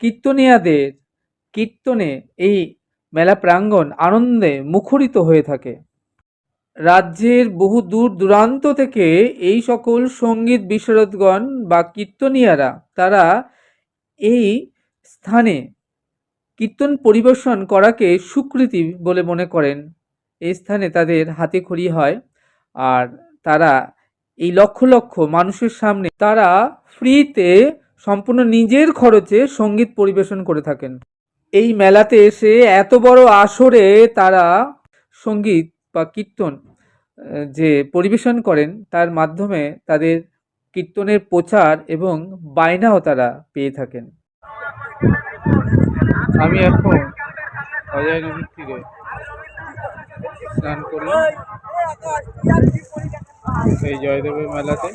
কীর্তনিয়াদের কীর্তনে এই মেলা প্রাঙ্গণ আনন্দে মুখরিত হয়ে থাকে। রাজ্যের বহু দূর দূরান্ত থেকে এই সকল সঙ্গীত বিশারদগণ বা কীর্তনিয়ারা তারা এই স্থানে কীর্তন পরিবেশন করাকে সুকৃতি বলে মনে করেন। এই স্থানে তাদের হাতে খড়ি হয়, আর তারা এই লক্ষ লক্ষ মানুষের সামনে তারা ফ্রিতে সম্পূর্ণ নিজের খরচে সঙ্গীত পরিবেশন করে থাকেন। এই মেলাতে এসে এত বড় আসরে তারা সঙ্গীত বা কীর্তন যে পরিবেশন করেন, তার মাধ্যমে তাদের কীর্তনের প্রচার এবং বায়নাও তারা পেয়ে থাকেন। আমি এখন অজয় নদীর তীরে স্নান করলাম এই জয়দেবের মেলাতে।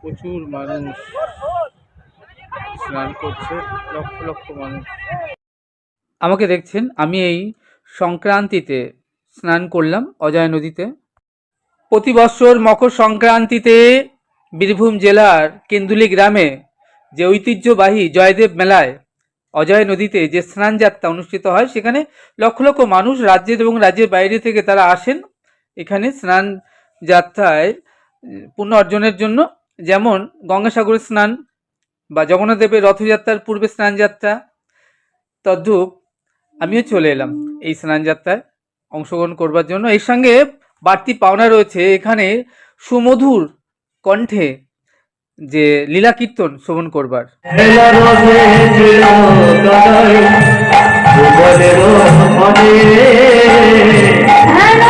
প্রচুর মানুষ স্নান করছে, লক্ষ লক্ষ মানুষ। আমাকে দেখছেন, আমি এই সংক্রান্তিতে স্নান করলাম অজয় নদীতে। প্রতি বছর মকর সংক্রান্তিতে বীরভূম জেলার কেন্দুলি গ্রামে যে ঐতিহ্যবাহী জয়দেব মেলায় অজয় নদীতে যে স্নান যাত্রা অনুষ্ঠিত হয়, সেখানে লক্ষ লক্ষ মানুষ রাজ্যের এবং রাজ্যের বাইরে থেকে তারা আসেন এখানে স্নান যাত্রায় পুণ্য অর্জনের জন্য। যেমন গঙ্গাসাগরের স্নান বা জগন্নাথ দেবের রথযাত্রার পূর্বে স্নান যাত্রা, তদ্রূপ আমিও চলে এলাম এই স্নান যাত্রায় অংশগ্রহণ করবার জন্য। এর সঙ্গে বাড়তি পাওনা রয়েছে এখানে সুমধুর কণ্ঠে যে লীলা কীর্তন শ্রবণ করবার। হ্যালো